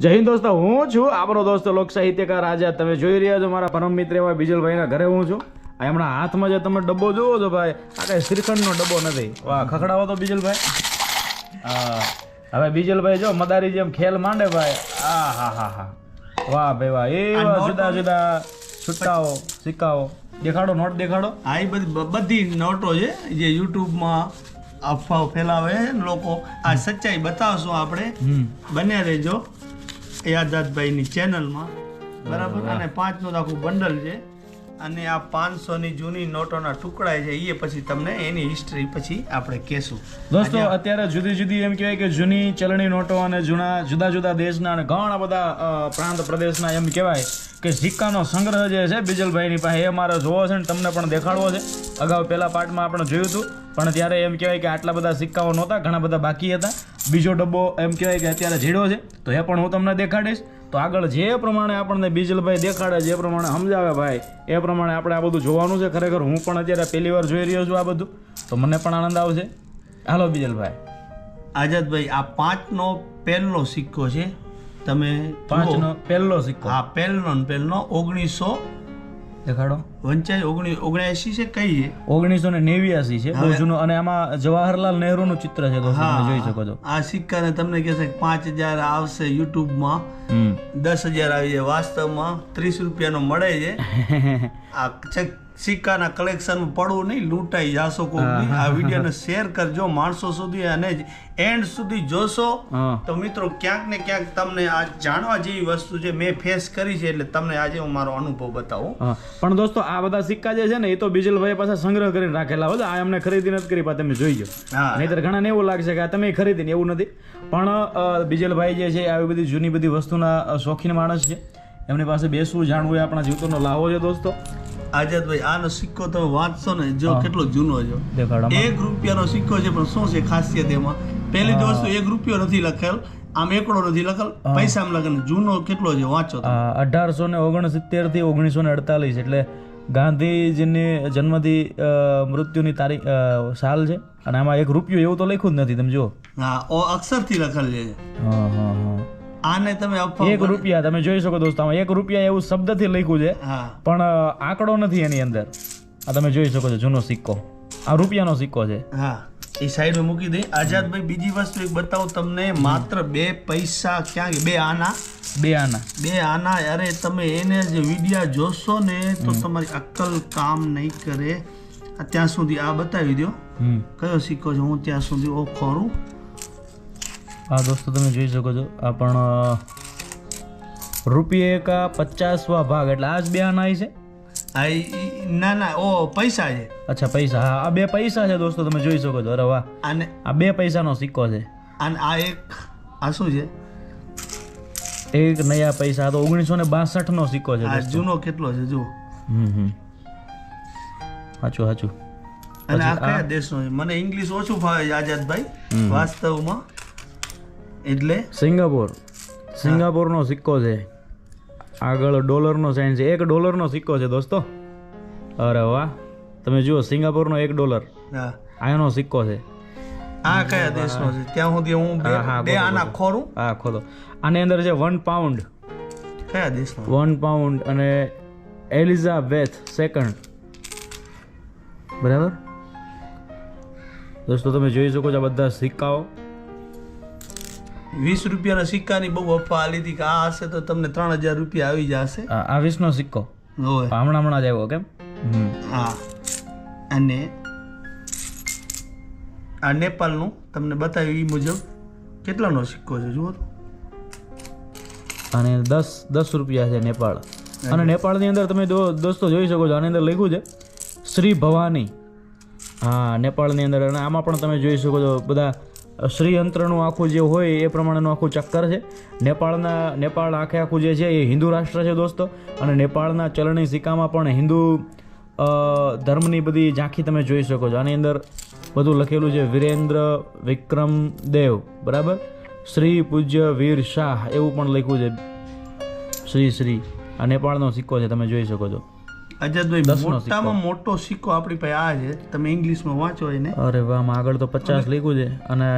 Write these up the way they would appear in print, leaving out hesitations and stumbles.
જય હિન્દ દોસ્તો, હું છું આપણો દોસ્તો લોક સાહિત્યકાર આઝાદ. તમે જોઈ રહ્યા છો મારા પરમ મિત્ર એવા બીજલભાઈના ઘરે હું છું. આ હમણાં હાથમાં જે તમે ડબ્બો જોવો છો ભાઈ, આ કઈ શ્રીખંડનો ડબ્બો નથી. વાહ, ખખડાવો તો બીજલભાઈ. હા, હવે બીજલભાઈ જો મદારી જેમ ખેલ માંડે ભાઈ. આ હા હા હા, વાહ ભાઈ વાહ. એવા જુદા જુદા છૂટાઓ સિક્કાઓ દેખાડો, નોટ દેખાડો. આ એ બધી નોટો છે જે યુટ્યુબમાં અફવાઓ ફેલાવે લોકો. આ સચ્ચાઈ બતાવશું આપણે. બને રહેજો આઝાદભાઈની ચેનલમાં, બરાબર. અને 5નું આખું બંડલ છે અને આ 500ની જૂની નોટોના ટુકડા છે. એ પછી તમને એની હિસ્ટ્રી પછી આપણે કહેશું. દોસ્તો, અત્યારે જુદી જુદી એમ કહેવાય કે જૂની ચલણી નોટો અને જુદા જુદા દેશના અને ઘણા બધા પ્રાંત પ્રદેશના એમ કહેવાય કે સિક્કાનો સંગ્રહ જે છે બીજલભાઈની પાસે, એ મારે જોવો છે ને તમને પણ દેખાડવો છે. અગાઉ પહેલા પાર્ટમાં આપણે જોયું હતું, પણ ત્યારે એમ કહેવાય કે આટલા બધા સિક્કાઓ નહોતા, ઘણા બધા બાકી હતા. બીજો ડબ્બો એમ કહેવાય કે અત્યારે જીડ્યો છે, તો એ પણ હું તમને દેખાડીશ. તો આગળ જે પ્રમાણે આપણને બીજલભાઈ દેખાડે, જે પ્રમાણે સમજાવે ભાઈ, એ પ્રમાણે આપણે આ બધું જોવાનું છે. ખરેખર હું પણ અત્યારે પહેલી વાર જોઈ રહ્યો છું આ બધું, તો મને પણ આનંદ આવશે. હાલો બીજલભાઈ. આઝાદભાઈ, આ 5નો પહેલો સિક્કો છે. તમે 5નો પહેલો સિક્કો. હા, પહેલો 1900 દેખાડો. 79 છે. કઈ છે? 1989 છે, બહુ જૂનો. અને આમાં જવાહરલાલ નહેરુનું ચિત્ર છે દોસ્તો, તમે જોઈ શકો છો. આ સિક્કાને તમને કહેશે 5000 આવશે યુટ્યુબમાં, 10,000 આવી જાય. વાસ્તવમાં 30 રૂપિયાનો મળે છે. આ સિક્કાના કલેક્શનમાં પડવું નહીં, લૂંટાઈ જાશો કોઈ. આ વિડીયોને શેર કરજો માણસો સુધી, અને એન્ડ સુધી જોશો તો મિત્રો ક્યાંક ને ક્યાંક તમને આ જાણવા જેવી વસ્તુ છે. મેં ફેસ કરી છે એટલે તમને આજે હું મારો અનુભવ બતાવું. પણ દોસ્તો, આ બધા સિક્કા જે છે ને, એ તો બીજલભાઈ પાસે સંગ્રહ કરીને રાખેલા હોય. આ એમને ખરીદી નથી કરી, પણ તમે જોઈજો. નહીતર ઘણાને એવું લાગશે કે તમે ખરીદીને, એવું નથી. પણ બીજલભાઈ જે છે આવી બધી જૂની બધી વસ્તુના શોખીન માણસ છે. એમની પાસે બેસવું, જાણવું એ આપણા જીવતનો લાવો છે દોસ્તો. આઝાદભાઈ, આનો સિક્કો તમે વાંચશો ને, જો કેટલો જૂનો છે. ₹1 રૂપિયાનો સિક્કો છે, પણ શું છે ખાસિયત એમાં? પહેલી તો વસ્તુ, ₹1 રૂપિયો નથી લખેલ, આમ એકડો નથી લખેલ, પૈસામાં લખેલ. જૂનો કેટલો છે વાંચો. 1869 થી 1948, એટલે ગાંધીજીની જન્મથી મૃત્યુની તારીખ સાલ છે. અને આમાં ₹1 રૂપિયો એવું તો લખ્યું જ નથી, તમે જુઓ. હા, અક્ષરથી લખેલ છે. આને તમે ₹1 રૂપિયા તમે જોઈ શકો દોસ્તો. આમાં ₹1 રૂપિયા એવું શબ્દથી લખ્યું છે, પણ આંકડો નથી એની અંદર. આ તમે જોઈ શકો છો, જૂનો સિક્કો. આ રૂપિયાનો સિક્કો છે. હા, એ સાઈડમાં મૂકી દઈ. આઝાદભાઈ, બીજી વસ્તુ એક બતાવું તમને. માત્ર 2 પૈસા ક્યાં? 2 આના. અરે તમે એને જે વિડીયા જોશો ને, તો તમારી અક્કલ કામ નહીં કરે. ત્યાં સુધી આ બતાવી દો કયો સિક્કો છે. હું ત્યાં સુધી ઓ ખોરું. હા દોસ્તો, તમે જોઈ શકો છો. આ પણ ₹1.50 ભાગ, એટલે આ જ 2 આના છે. ના, ઓ પૈસા છે. અચ્છા, પૈસા. હા, આ 2 પૈસા છે દોસ્તો, તમે જોઈ શકો છો. અરે વાહ, અને આ 2 પૈસાનો સિક્કો છે. અને આ શું છે? 1 નયા પૈસા. તો 1962 સિક્કો છે. જૂનો કેટલો છે જુઓ. સાચું. અને આ કયા દેશનો છે? મને ઇંગ્લિશ ઓછું ફાવે છે આઝાદભાઈ વાસ્તવમાં. એટલે સિંગાપોરનો સિક્કો છે. આગળ $નો સાઇન છે. $1નો સિક્કો છે દોસ્તો. અરે વાહ, તમે જુઓ, સિંગાપોરનો $1 આનો સિક્કો છે. આ કયા દેશનો છે? ત્યાં સુધી હું 2 આના ખોરું. હા, ખોલો. આની અંદર છે £1. કયા દેશનો? £1 અને એલિઝાબેથ II. બરાબર દોસ્તો, તમે જોઈ શકો છો આ બધા સિક્કાઓ. ₹20 રૂપિયાના સિક્કાની બહુ અફવા આલી હતી કે આ હશે તો તમને 3000 રૂપિયા આવી જશે. આ 20નો સિક્કો હમણાં જ આવ્યો કેમ? હા. અને આ નેપાળનું તમને બતાવ્યું એ મુજબ કેટલાનો સિક્કો છે જુઓ. અને 10 રૂપિયા છે નેપાળ. અને નેપાળની અંદર તમે દોસ્તો જોઈ શકો છો, આની અંદર લખ્યું છે શ્રી ભવાની. હા, નેપાળની અંદર. અને આમાં પણ તમે જોઈ શકો છો બધા શ્રીયંત્રનું આખું જે હોય એ પ્રમાણેનું આખું ચક્કર છે. નેપાળ આખું જે છે એ હિન્દુ રાષ્ટ્ર છે દોસ્તો. અને નેપાળના ચલણી સિક્કામાં પણ હિન્દુ ધર્મની બધી ઝાંખી તમે જોઈ શકો છો. આની અંદર બધું લખેલું છે વીરેન્દ્ર વિક્રમ દેવ, બરાબર. શ્રી પૂજ્ય વીર શાહ એવું પણ લખ્યું છે. શ્રી આ નેપાળનો સિક્કો છે, તમે જોઈ શકો છો. અજયભાઈ, મોટામાં મોટો સિક્કો આપણી પાસે આ છે. તમે ઇંગ્લિશમાં વાંચો એને. અરે વાહ, આગળ તો 50 લખ્યું છે. અને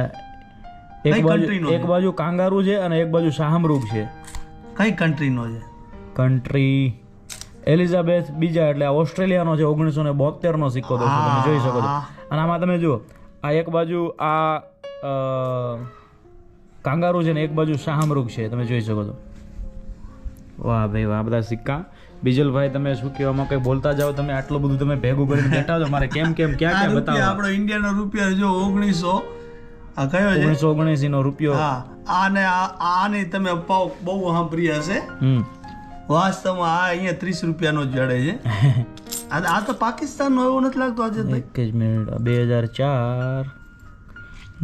કઈ કન્ટ્રીનો એક બાજુ કાંગારૂ છે અને એક બાજુ શાહમૃગ છે. કઈ કન્ટ્રીનો છે? કન્ટ્રી એલિઝાબેથ બીજા, એટલે ઓસ્ટ્રેલિયાનો છે. 1972 નો સિક્કો દોસ્તો તમે જોઈ શકો છો. અને આમાં તમે જુઓ, આ એક બાજુ આ કાંગારૂ છે ને એક બાજુ શાહમૃગ છે, તમે જોઈ શકો છો. વાહ ભાઈ વાહ, બધા સિક્કા. બીજલભાઈ તમે શું કહેવામાં કઈ બોલતા જાઓ, તમે આટલું બધું તમે ભેગું કરીને બેઠા છો, મારે કેમ ક્યાં બતાવો. આપણો ઇન્ડિયાનો રૂપિયો જો 1900 આ કયો છે? 1979 નો રૂપિયો. હા, આને તમે બહુ સાંભળી હશે. વાસ્તવમાં આ અહીંયા 30 રૂપિયાનો જ જડે છે. આ તો પાકિસ્તાનનો એવું નથી લાગતું આજે? એક જ મિનિટ, 2004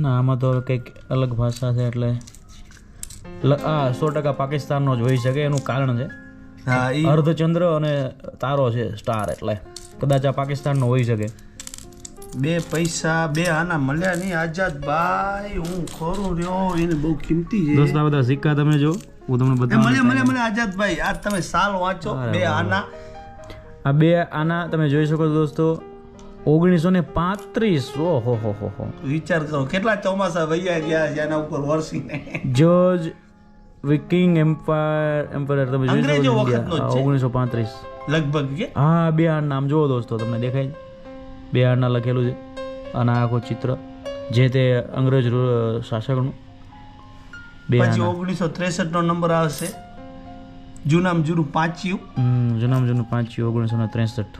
ના, આમાં તો કંઈક અલગ ભાષા છે એટલે 100% પાકિસ્તાનનો જ હોઈ શકે. એનું કારણ છે અર્ધચંદ્ર અને તારો છે સ્ટાર, એટલે કદાચ આ પાકિસ્તાનનો હોઈ શકે. 2 પૈસા 2 આના મળ્યા નહીં આઝાદભાઈ, હું ખોરું રહ્યો, એને બહુ કિંમતી છે દોસ્ત. આ બધા સિક્કા તમે જો, હું તમને બતાવું. મળે આઝાદભાઈ, આ તમે સાલ વાંચો. 2 આના, આ 2 આના તમે જોઈ શકો છો દોસ્તો. 1935. ઓહો હો હો, વિચાર કરો કેટલા ચોમાસા વૈયા ગયા જેના ઉપર વરસીને. જોર્જ વિકિંગ એમ્પાયર તમે જોઈ શકો છો. 1935 લગભગ કે. હા, 2 આના નામ જુઓ દોસ્તો, તમને દેખાય છે 2 આના લખેલું છે. અને આખું ચિત્ર જે તે અંગ્રેજ શાસકનું. પછી 1963 નો નંબર આવશે. જૂનામાં જૂનું પાંચિયું. જૂનામાં જૂનું પાંચિયું 1963.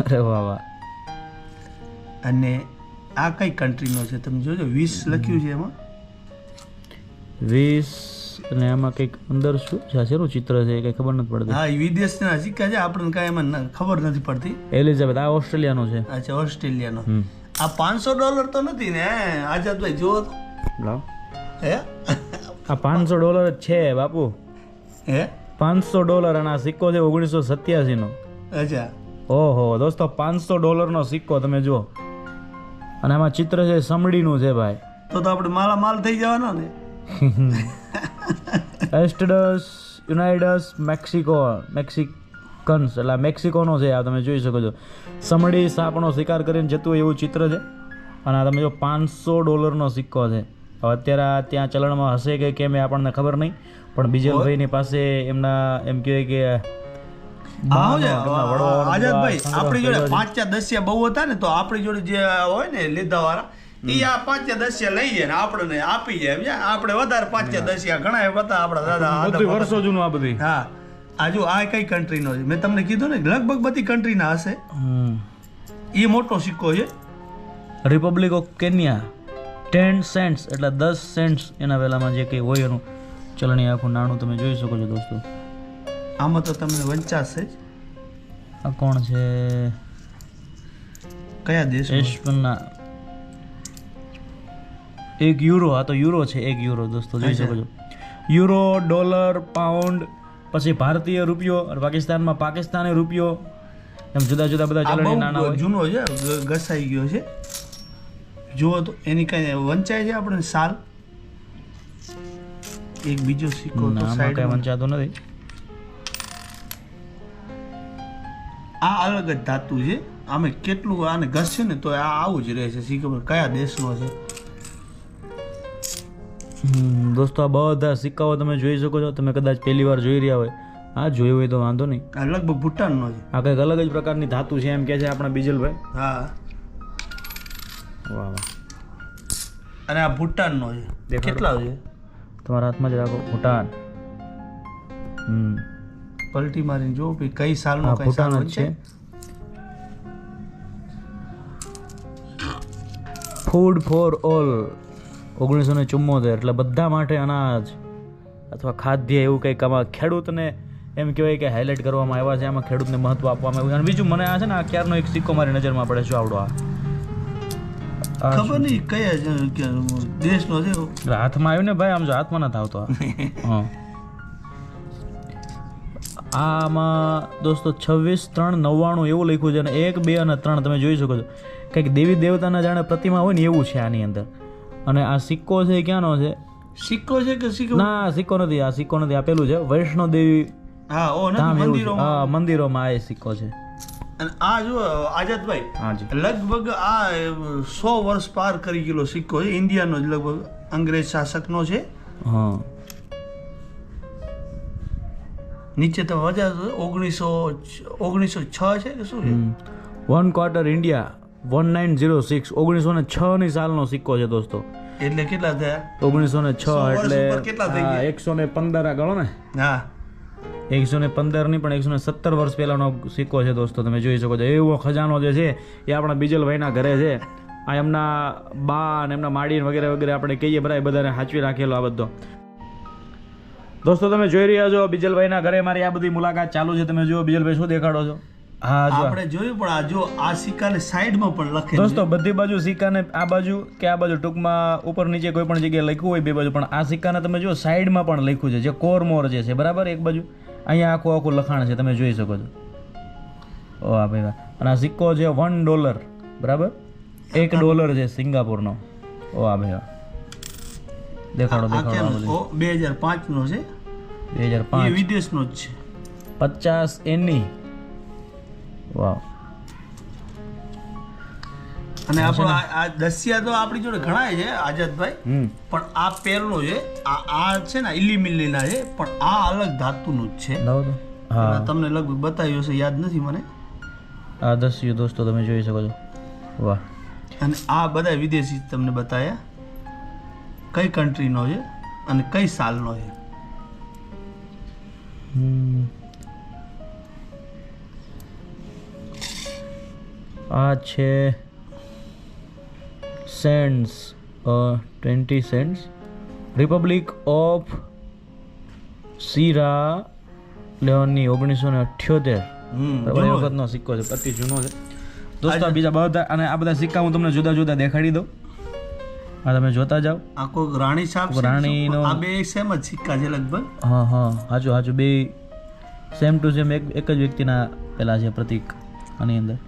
અરે વાહ વાહ. અને આ કઈ કન્ટ્રીનો છે તમે જોજો, 20 લખ્યું છે એમાં. 20 અને આમાં કંઈક અંદર શું છે, શેનું ચિત્ર છે કઈ ખબર નથી પડતી. હા, વિદેશના સિક્કા છે, આપણને કાંઈ એમાં ખબર નથી પડતી. એલિઝાબેથ, આ ઓસ્ટ્રેલિયાનો છે. અચ્છા, ઓસ્ટ્રેલિયાનો. આ $500 તો નથી ને આઝાદભાઈ? જુઓ તો લાવ. હે, આ $500 જ છે બાપુ. હે, $500 અને આ સિક્કો છે 1987 નો. અચ્છા. ઓહો દોસ્તો, $500 નો સિક્કો તમે જુઓ. અને આમાં ચિત્ર છે સમડીનું છે ભાઈ. તો આપણે માલ થઈ જવાનો ને. એસ્ટડસ યુનાઇડસ મેક્સિકન્સ, એટલે મેક્સિકોનો છે. આ તમે જોઈ શકો છો, સમડી સાપનો શિકાર કરીને જતું હોય એવું ચિત્ર છે. અને આ તમે જો $500 નો સિક્કો છે. હવે અત્યારે ત્યાં ચલણમાં હશે કે કેમ એ આપણને ખબર નહીં, પણ બીજલભાઈની પાસે એમના એમ કહેવાય કે આઝાદભાઈ આપણી જોડે 5-10 બહુ હતા ને, તો આપણી જોડે જે હોય ને લીધા વાળા, એ આ 5-10 લઈ જાય ને આપણને આપી જાય. આપણે વધારે 5-10 ઘણા હતા આપણા દાદા વર્ષો જૂનું આ બધી. હા, આ જો આ કઈ કન્ટ્રીનો છે? મેં તમને કીધું ને લગભગ બધી કન્ટ્રીના હશે. એ મોટો સિક્કો છે. રિપબ્લિક ઓફ કેન્યા, 10 સેન્ટ્સ એટલે 10 સેન્ટ્સ એના પહેલામાં જે કંઈ હોય એનું ચલણી આખું નાણું તમે જોઈ શકો છો દોસ્તો. આમાં તો તમને વંચાશે જ. આ કોણ છે? કયા દેશ? એસ્પના 1 યુરો. આ તો યુરો છે, 1 યુરો દોસ્તો જોઈ શકો છો. યુરો, ડોલર, પાઉન્ડ, પછી ભારતીય રૂપિયો, અને પાકિસ્તાનમાં પાકિસ્તાની રૂપિયો, એમ જુદા જુદા બધા ચલણી નાણા હોય. જૂનો છે, ઘસાઈ ગયો છે. જુઓ તો એની કઈ વંચાય છે આપણે સાલ. એક બીજો સિક્કો તો સાઈડ કઈ વંચાતો નથી. આ અલગ જ ધાતુ છે. આમે કેટલું આને ઘસશે ને તો આ આવું જ રહે છે. સિક્કો કયા દેશનો છે દોસ્તો? આ બધા સિક્કાઓ તમે જોઈ શકો છો. તમે કદાચ પહેલી વાર જોઈ રહ્યા હોય, હા જોયું હોય તો વાંધો નહીં. આ લગભગ ભૂટાનનો છે. આ કંઈક અલગ જ પ્રકારની ધાતુ છે એમ કે છે આપણા બીજલભાઈ. હા, વાહ વાહ. અને આ ભૂટાનનો છે. કેટલા છે? તમારા હાથમાં જ રાખો. ભૂટાન. પલટી મારીને જો કઈ સાલનો કઈ ભૂટાન સાલ જ છે. ફૂડ ફોર ઓલ 1974, એટલે બધા માટે અનાજ અથવા ખાદ્ય એવું કંઈક આમાં ખેડૂતને એમ કહેવાય કે હાઇલાઇટ કરવામાં આવ્યા છે. આમાં ખેડૂતને મહત્વ આપવામાં આવ્યું. અને બીજું મને આ છે ને આ ક્યારનો એક સિક્કો મારી નજરમાં પડે છે આવડો. આ ખબર નહીં કયા દેશનો છે. એટલે હાથમાં આવ્યું ને ભાઈ, આમ જો હાથમાં નથી આવતો. હા, આમાં દોસ્તો 26/3/99 એવું લખ્યું છે. અને 1, 2 અને 3 તમે જોઈ શકો છો. કંઈક દેવી દેવતાના જાણે પ્રતિમા હોય ને એવું છે આની અંદર. અને આ સિક્કો છે ક્યાંનો છે? સિક્કો છે કે સિક્કો? ના, સિક્કો નથી. આ સિક્કો નથી. આપેલું છે વૈષ્ણો દેવી હા, ઓ ધામ એવું છે. મંદિરોમાં. હા, મંદિરોમાં આ સિક્કો છે. અને આ જો આઝાદભાઈ હાજી. લગભગ આ 100 વર્ષ પાર કરી ગયેલો સિક્કો છે. ઇન્ડિયાનો જ લગભગ અંગ્રેજ શાસકનો છે. હા નીચે તો વજા 1906 છે કે શું છે? 1 ક્વાર્ટર ઇન્ડિયા 1906 1906 ની સાલનો સિક્કો છે દોસ્તો. એટલે કેટલા થયા? 1906 એટલે ઉપર કેટલા થઈ ગયા? 115 ગણો ને. હા 115 ની પણ 117 વર્ષ પહેલાનો સિક્કો છે દોસ્તો. તમે જોઈ શકો છો એવો ખજાનો જે છે એ આપણા બીજલભાઈના ઘરે છે. આ એમના બા અને એમના માડી વગેરે વગેરે આપણે કહીએ બરાબર બધાને સાચવી રાખેલો આ બધો. દોસ્તો તમે જોઈ રહ્યા છો બીજલભાઈના ઘરે મારી આ બધી મુલાકાત ચાલુ છે. તમે જુઓ બીજલભાઈ શું દેખાડો છો? હા જો આપણે જોયું પણ આ જો આ સિક્કાને સાઈડમાં પણ લખેલું દોસ્તો બધી બાજુ સિક્કાને આ બાજુ કે આ બાજુ ટૂંકમાં ઉપર નીચે કોઈ પણ જગ્યાએ લખ્યું હોય બે બાજુ, પણ આ સિક્કાને તમે જુઓ સાઈડમાં પણ લખ્યું છે જે કોરમોર જે છે બરાબર એક બાજુ અહીંયા આખું લખાણ છે તમે જોઈ શકો છો. ઓ હા ભાઈ વાહ. અને આ સિક્કો છે $1 બરાબર, $1 છે સિંગાપુરનો. ઓ હા ભાઈ વાહ. દેખાડો દેખાડો. 2005 નો છે. 2005 એ વિદેશનો જ છે. 50 એની. વાવ. અને આપણો આ દસિયા તો આપણી જોડે ઘણા છે આઝાદભાઈ, પણ આ પેરનો છે આ છે ને ઇલીમિલીના છે, પણ આ અલગ ધાતુનું જ છે. લાવો તો. હા તમને લગભગ બતાવ્યું હશે, યાદ નથી મને. આ દસ્યુ દોસ્તો તમે જોઈ શકો છો. વાહ. અને આ બધા વિદેશી તમને બતાવ્યા કઈ કન્ટ્રીનો છે અને કઈ સાલનો છે. આ છે સેન્ટ્સ 20 સેન્ટ્સ, રિપબ્લિક ઓફ સીરા લેઓની 1978 એ વખતનો સિક્કો છે, અતિ જૂનો છે દોસ્તો. આ બીજા બધા અને આ બધા સિક્કા હું તમને જુદા જુદા દેખાડી દઉં. હા તમે જોતા જાઓ. આ કોઈ રાણી છાપ છે, રાણીનો. આ બે સેમ જ સિક્કા છે લગભગ. હા હા હાચું હાચું બે સેમ ટુ સેમ એક જ વ્યક્તિના પેલા છે પ્રતીક આની અંદર.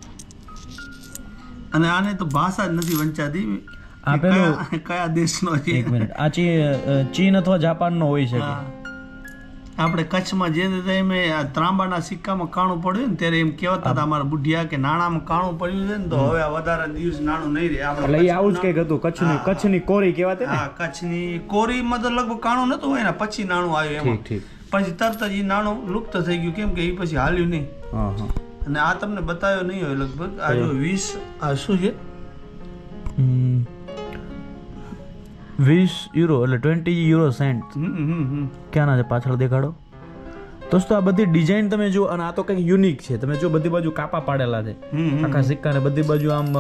અને આને તો ભાષા જ નથી વંચાતી. આ પેલું કયા દેશનો છે? એક મિનિટ. આ ચીન અથવા જાપાનનો હોઈ શકે. આપણે કચ્છમાં જે ટાઈમે આ ત્રાંબાના સિક્કામાં કાણું પડ્યું ને ત્યારે એમ કહેવાતા હતા અમારા બુઢિયા કે નાણામાં કાણું પડ્યું છે ને તો હવે આ વધારે દિવસ નાણું નહીં રહે. એટલે એ આવું જ કંઈક હતું. કચ્છની કોરી કહેવાતી ને. હા કચ્છની કોરીમાં તો લગભગ કાણું નતું હોય ને પછી નાણું આવ્યું એમાં. ઠીક પછી તરત જ એ નાણું લુપ્ત થઈ ગયું કેમ કે એ પછી હાલ્યું નહીં. હા હા. અને આ તમને બતાવ્યો નહીં હોય લગભગ. આ જો 20 આ શું છે? €20 એટલે 20 સેન્ટ. ક્યાંના છે પાછળ દેખાડો દોસ્તો. આ બધી ડિઝાઇન તમે જુઓ અને આ તો કંઈક યુનિક છે. તમે જો બધી બાજુ કાપા પાડેલા છે આખા સિક્કાને બધી બાજુ આમ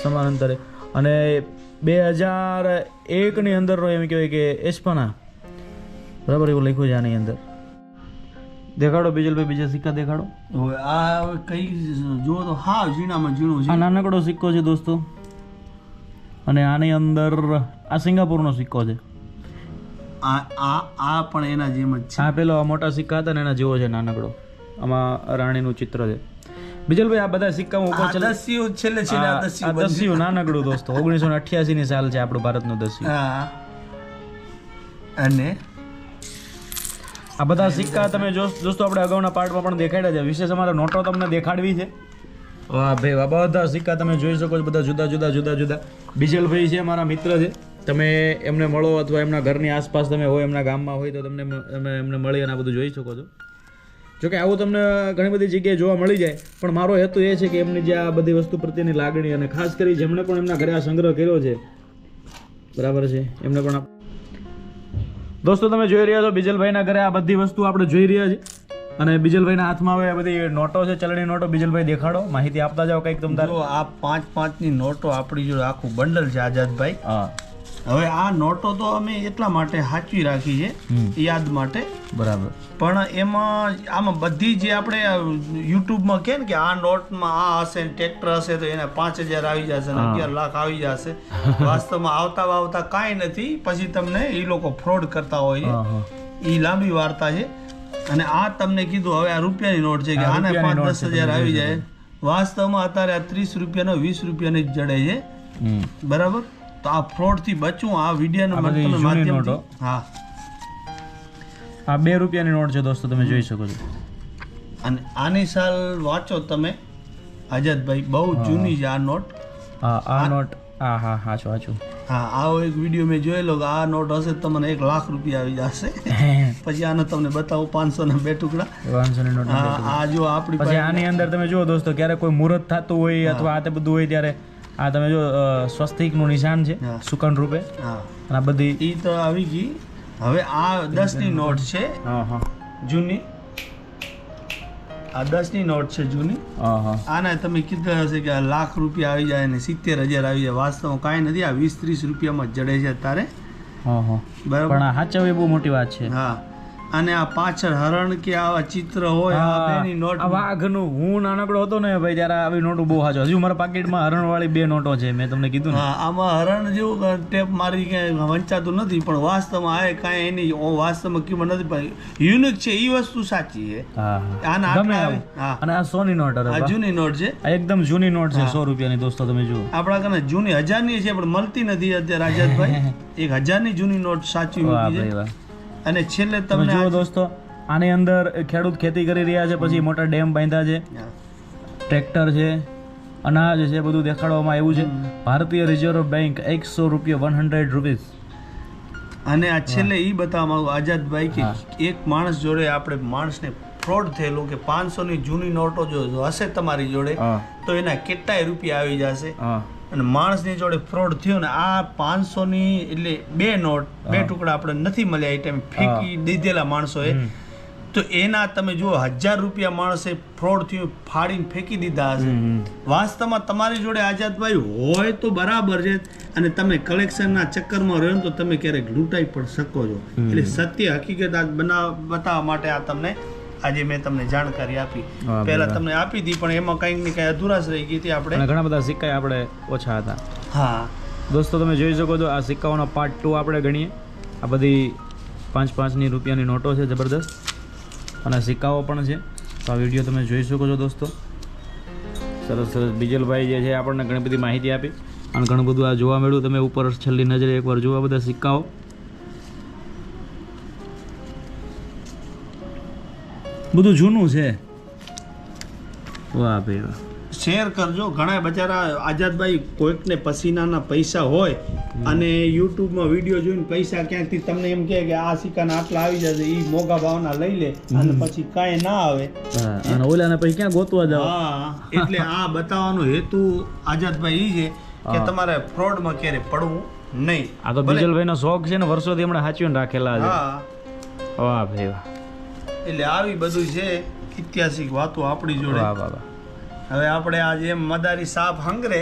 સમાનાંતરે. અને 2001 ની અંદરનો એમ કહેવાય કે એસ્પના બરાબર એવું લખ્યું છે આની અંદર. દેખાડો બીજલભાઈ બીજા સિક્કા દેખાડો. હવે આ કઈ જુઓ તો હા ઝીણામાં ઝીણું છે. આ નાનકડો સિક્કો છે દોસ્તો. અને આની અંદર આ સિંગાપુરનો સિક્કો છે. આ પણ એના જેમ જ છે. આ પેલો મોટા સિક્કા હતા ને એના જેવો છે નાનકડો. આમાં રાણીનું ચિત્ર છે. બીજલભાઈ આ બધા સિક્કામાં ઉપર દસ્યુ નાનકડું દોસ્તો. 1988 ની સાલ છે આપણું ભારતનું દસ્યુ. અને આ બધા સિક્કા તમે દોસ્તો આપણે અગાઉના પાર્ટમાં પણ દેખાડ્યા છે. વિશેષ અમારે નોટો તમને દેખાડવી છે. વાહ ભાઈ વાહ. બધા સિક્કા તમે જોઈ શકો છો, બધા જુદા જુદા જુદા જુદા. બીજલભાઈ છે મારા મિત્ર છે. તમે એમને મળો અથવા એમના ઘરની આસપાસ તમે હોય, એમના ગામમાં હોય તો તમને એમને મળી અને આ બધું જોઈ શકો છો. જોકે આવું તમને ઘણી બધી જગ્યાએ જોવા મળી જાય, પણ મારો હેતુ એ છે કે એમની જે આ બધી વસ્તુ પ્રત્યેની લાગણી અને ખાસ કરી જેમણે પણ એમના ઘરે આ સંગ્રહ કર્યો છે બરાબર છે એમને પણ દોસ્તો તમે જોઈ રહ્યા છો બીજલભાઈના ઘરે આ બધી વસ્તુ આપણે જોઈ રહ્યા છીએ. અને બીજલભાઈના હાથમાં હવે બધી નોટો છે, ચલણી નોટો. બીજલભાઈ દેખાડો, માહિતી આપતા જાઓ કંઈક તમ તારે. આ 5 ની નોટો આપણી જોડે આખું બંડલ છે આઝાદભાઈ. હા. હવે આ નોટો તો અમે એટલા માટે સાચવી રાખી છે યાદ માટે બરાબર, પણ એમાં આમાં બધી જે આપણે યુટ્યુબમાં કહે ને કે આ નોટમાં આ હશે ને ટ્રેક્ટર હશે તો એને 5000 આવી જશે ને 11 લાખ આવી જશે. વાસ્તવમાં આવતા કાંઈ નથી. પછી તમને એ લોકો ફ્રોડ કરતા હોય છે. એ લાંબી વાર્તા છે. અને આ તમને કીધું હવે આ રૂપિયાની નોટ છે કે આને 5-10 હજાર આવી જાય. વાસ્તવમાં અત્યારે આ 30 રૂપિયાનો 20 રૂપિયાની જ જડે છે બરાબર. તો આ ફ્રોડ થી બચવું આ વિડિયોના માધ્યમથી. હા આ ₹2 નોટ છે દોસ્તો, તમે જોઈ શકો છો. અને આની સાલ વાંચો તમે આઝાદભાઈ, બહુ જૂની છે આ નોટ. આ નોટ હા વાંચું. હા આવો એક વિડીયો મેં જોયેલો કે આ નોટ હશે તો તમને 1 લાખ રૂપિયા આવી જશે પછી આને તમને બતાવું 500 ના 2 ટુકડા 500 ની નોટ હા આ જો આપણી પછી આની અંદર તમે જુઓ દોસ્તો ક્યારે કોઈ મુહૂર્ત થતું હોય અથવા આ તે બધું હોય ત્યારે આ તમે જો સ્વસ્તિકનું નિશાન છે હા. સુકન રૂપે હા અને આ બધી ઈ તો આવી ગઈ હવે આ 10 ની નોટ છે હા હા જૂની આ 10 ની નોટ છે જૂની હા હા આના તમે કીધું હશે કે 1 લાખ રૂપિયા આવી જાય ને 70,000 આવી જાય વાસ્તવમાં કાંઈ નથી આ 20-30 રૂપિયામાં જ જડે છે અત્યારે હા હા બરાબર પણ આ સાચવવી બહુ મોટી વાત છે હા અને આ પાછળ હરણ કે આવા ચિત્ર હોય આ બેની નોટ આ વાઘનું હું નાનકડો હતો ને ભાઈ ત્યારે આવી નોટો બહુ સાચો હજુ મારા પાકીટમાં હરણવાળી 2 નોટો છે મેં તમને કીધું ને હા આમાં હરણ જેવું ટેપ મારી ક્યાંય વંચાતું નથી પણ વાસ્તવમાં આ કાંઈ એની વાસ્તવમાં કિંમત નથી પણ યુનિક છે એ વસ્તુ સાચી છે હા આના ગમે આટલા આવે હા અને આ 100 ની નોટ આ જૂની નોટ છે આ એકદમ જૂની નોટ છે 100 રૂપિયાની દોસ્તો તમે જુઓ આપણા કને જૂની 1000 ની છે પણ મળતી નથી અત્યારે આઝાદભાઈ 1000 ની જૂની નોટ સાચી વાહ મૂકી ભાઈ છે વાહ અને છેલ્લે તમે તમને જુઓ દોસ્તો આની અંદર ખેડૂત ખેતી કરી રહ્યા છે પછી મોટા ડેમ બાંધ્યા છે હા. ટ્રેક્ટર છે અનાજ છે બધું દેખાડવામાં આવ્યું છે ભારતીય રિઝર્વ બેંક 100 રૂપિયા 100 રૂપીસ અને આ છેલ્લે ઈ બતાવવા માંગુ આઝાદભાઈ કે એક માણસ જોડે આપણે માણસને ફ્રોડ થયેલું કે 500 ની જૂની નોટો જો હશે તમારી જોડે તો એના કેટલાય રૂપિયા આવી જશે અને માણસની જોડે ફ્રોડ થયો ને આ 500 ની એટલે 2 નોટ 2 ટુકડા આપણે નથી મળ્યા એ ટાઈમ ફેંકી દીધેલા માણસોએ તો એના તમે જુઓ 1000 રૂપિયા માણસે ફ્રોડ થયું ફાડીને ફેંકી દીધા હશે વાસ્તવમાં તમારી જોડે આઝાદભાઈ હોય તો બરાબર છે અને તમે કલેક્શનના ચક્કરમાં રહ્યો ને તો તમે ક્યારેક લૂંટાઈ પણ શકો છો એટલે સત્ય હકીકત આજ બતાવવા માટે આ તમને આજે મેં તમને જાણકારી આપી પહેલા તમને આપી હતી પણ એમાં કંઈક ને કંઈ અધુરાશ રહી ગઈ હતી આપણે અને ઘણા બધા સિક્કા આપણે ઓછા હતા હા દોસ્તો તમે જોઈ શકો છો આ સિક્કાઓનો પાર્ટ 2 આપણે ગણીએ આ બધી 5-5 ની રૂપિયાની નોટો છે જબરદસ્ત અને સિક્કાઓ પણ છે તો આ વિડીયો તમે જોઈ શકો છો દોસ્તો સરસ સરસ બીજલભાઈ જે છે આપણને ઘણી બધી માહિતી આપી અને ઘણું બધું આ જોવા મળ્યું તમે ઉપર છેલ્લી નજરે એકવાર જુઓ બધા સિક્કાઓ બધું જૂનું છે વાહ ભાઈ વાહ શેર કરજો ઘણા બચારા આઝાદભાઈ કોઈકને પસીનાના પૈસા હોય અને યુટ્યુબમાં વિડીયો જોઈને પૈસા ક્યાંકથી તમને એમ કહે કે આ સિક્કાના આટલા આવી જશે એ મોંઘા ભાવના લઈ લે અને પછી કાંઈ ના આવે અને ઓલાને પછી ક્યાં ગોતવા જાવ હા એટલે આ બતાવવાનો હેતુ આઝાદભાઈ એ છે કે તમારે ફ્રોડમાં ક્યારે પડવું નહીં આ તો બીજલભાઈનો શોખ છે ને વર્ષોથી હમણાં સાચવીને રાખેલા છે હા વાહ ભાઈ વાહ એટલે આવી બધું છે ઐતિહાસિક વાતો આપણી જોડે વાહ વાહ વાહ હવે આપણે આજે એમ મદારી સાપ હંગરે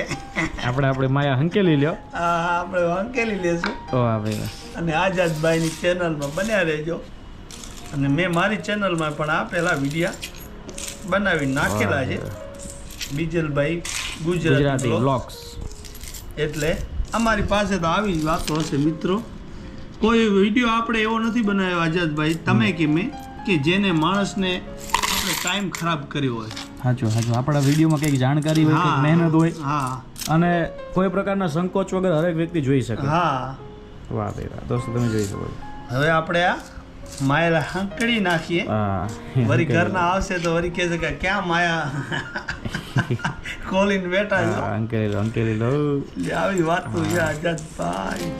આપણે માયા હંકેલી લ્યો આપણે હંકેલી લેશું વાહ ભાઈ વાહ અને આઝાદભાઈની ચેનલમાં બન્યા રહેજો અને મેં મારી ચેનલમાં પણ આ પહેલા વિડીયા બનાવી નાખેલા છે બીજલભાઈ ગુજરાતી વ્લોગ્સ એટલે અમારી પાસે તો આવી જ વાતો હશે મિત્રો કોઈ વિડીયો આપણે એવો નથી બનાવ્યો આઝાદભાઈ તમે કે મેં કે જેને માણસને આપણે ટાઈમ ખરાબ કર્યો હોય સાચું સાચું આપણા વિડીયોમાં કંઈક જાણકારી હોય કંઈક મહેનત હોય હા અને કોઈ પ્રકારના સંકોચ વગર હરેક વ્યક્તિ જોઈ શકે હા વાહ ભાઈ વાહ દોસ્તો તમે જોઈ શકો છો હવે આપણે આ માયા હંકડી નાખીએ હા વરી ઘરના આવશે તો વરી કહેશે કે ક્યાં માયા ખોલીને બેઠા છો અંકેલી લો એટલે આવી વાત તો છે આઝાદભાઈ